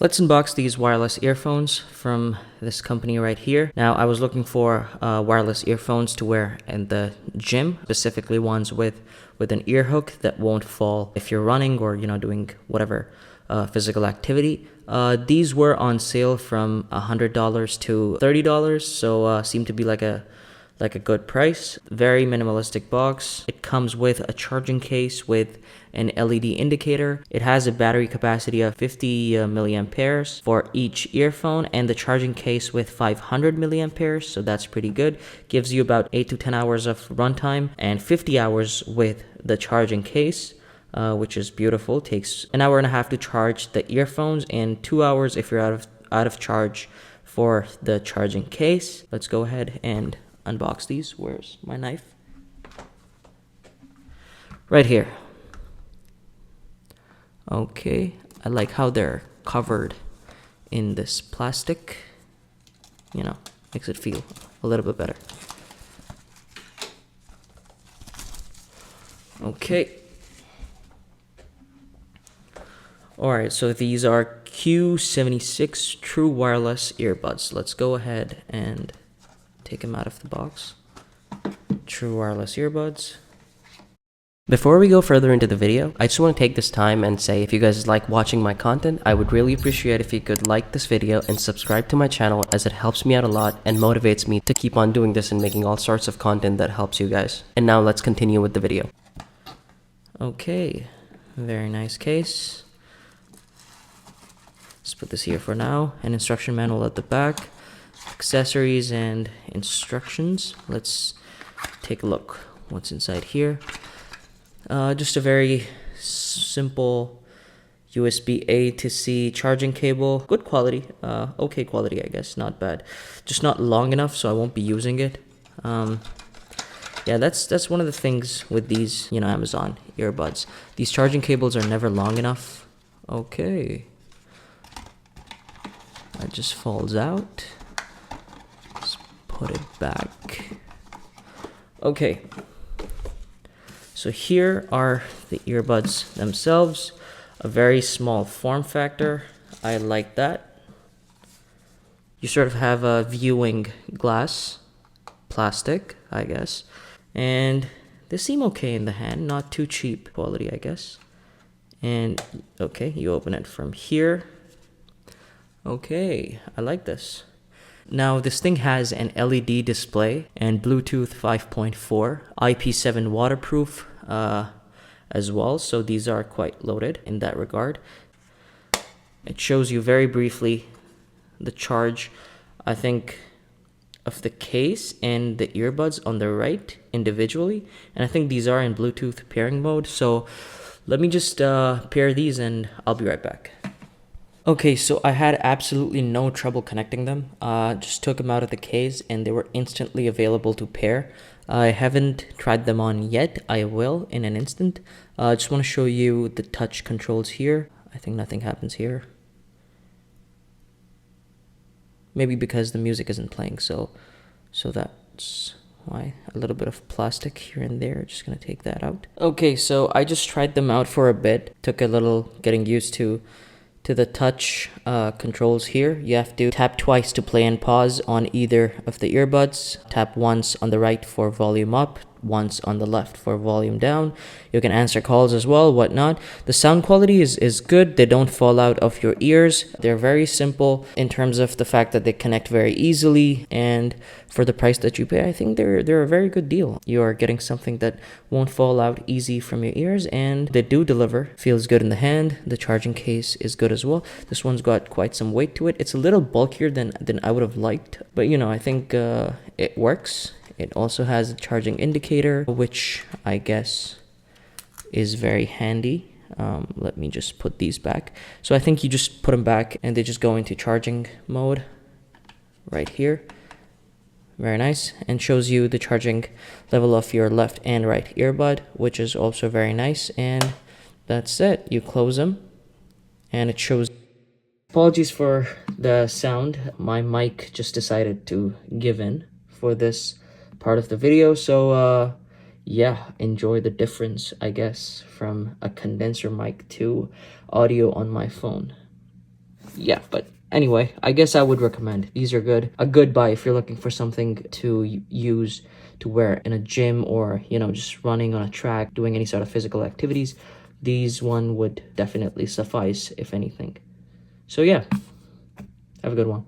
Let's unbox these wireless earphones from this company right here. Now, I was looking for wireless earphones to wear in the gym, specifically ones with an ear hook that won't fall if you're running or doing whatever physical activity. These were on sale from $100 to $30, so seem to be like a good price. Very minimalistic box. It comes with a charging case with an LED indicator. It has a battery capacity of 50 milliamperes for each earphone, and the charging case with 500 milliamperes, so that's pretty good. Gives you about 8 to 10 hours of runtime and 50 hours with the charging case. Which is beautiful. Takes an hour and a half to charge the earphones and 2 hours if you're out of charge for the charging case. Let's go ahead and unbox these. Where's my knife? Right here. Okay, I like how they're covered in this plastic. Makes it feel a little bit better. Okay. Alright, so these are Q76 True Wireless Earbuds. Let's go ahead and take them out of the box. True Wireless Earbuds. Before we go further into the video, I just want to take this time and say if you guys like watching my content, I would really appreciate if you could like this video and subscribe to my channel, as it helps me out a lot and motivates me to keep on doing this and making all sorts of content that helps you guys. And now let's continue with the video. Okay, very nice case. Let's put this here for now. An instruction manual at the back, accessories and instructions. Let's take a look what's inside here. Just a very simple USB A to C charging cable. Good quality, okay quality, I guess, not bad. Just not long enough, so I won't be using it. Yeah, that's one of the things with these, Amazon earbuds. These charging cables are never long enough. Okay. That just falls out. Let's put it back. Okay. So here are the earbuds themselves. A very small form factor. I like that. You sort of have a viewing glass, plastic, I guess. And they seem okay in the hand, not too cheap quality, I guess. And okay, you open it from here. Okay, I like this. Now, this thing has an LED display and Bluetooth 5.4, IP7 waterproof as well, so these are quite loaded in that regard. It shows you very briefly the charge, I think, of the case and the earbuds on the right individually, and I think these are in Bluetooth pairing mode, so let me just pair these and I'll be right back. Okay, so I had absolutely no trouble connecting them. Just took them out of the case and they were instantly available to pair. I haven't tried them on yet. I will in an instant. I just want to show you the touch controls here. I think nothing happens here. Maybe because the music isn't playing, so that's why. A little bit of plastic here and there. Just gonna take that out. Okay, so I just tried them out for a bit. Took a little getting used to the touch controls here. You have to tap twice to play and pause on either of the earbuds. Tap once on the right for volume up, once on the left for volume down. You can answer calls as well, whatnot. The sound quality is good. They don't fall out of your ears. They're very simple in terms of the fact that they connect very easily, and for the price that you pay, I think they're a very good deal. You are getting something that won't fall out easy from your ears, and they do deliver. Feels good in the hand. The charging case is good as well. This one's got quite some weight to it. It's a little bulkier than I would have liked, but I think it works. It also has a charging indicator, which I guess is very handy. Let me just put these back. So I think you just put them back and they just go into charging mode right here. Very nice, and shows you the charging level of your left and right earbud, which is also very nice. And that's it. You close them and it shows. Apologies for the sound. My mic just decided to give in for this part of the video, so yeah, enjoy the difference, I guess, from a condenser mic to audio on my phone. yeah, but anyway, I guess I would recommend. These are good. A good buy if you're looking for something to use to wear in a gym, or, you know, just running on a track, doing any sort of physical activities. These one would definitely suffice, if anything. So yeah, have a good one.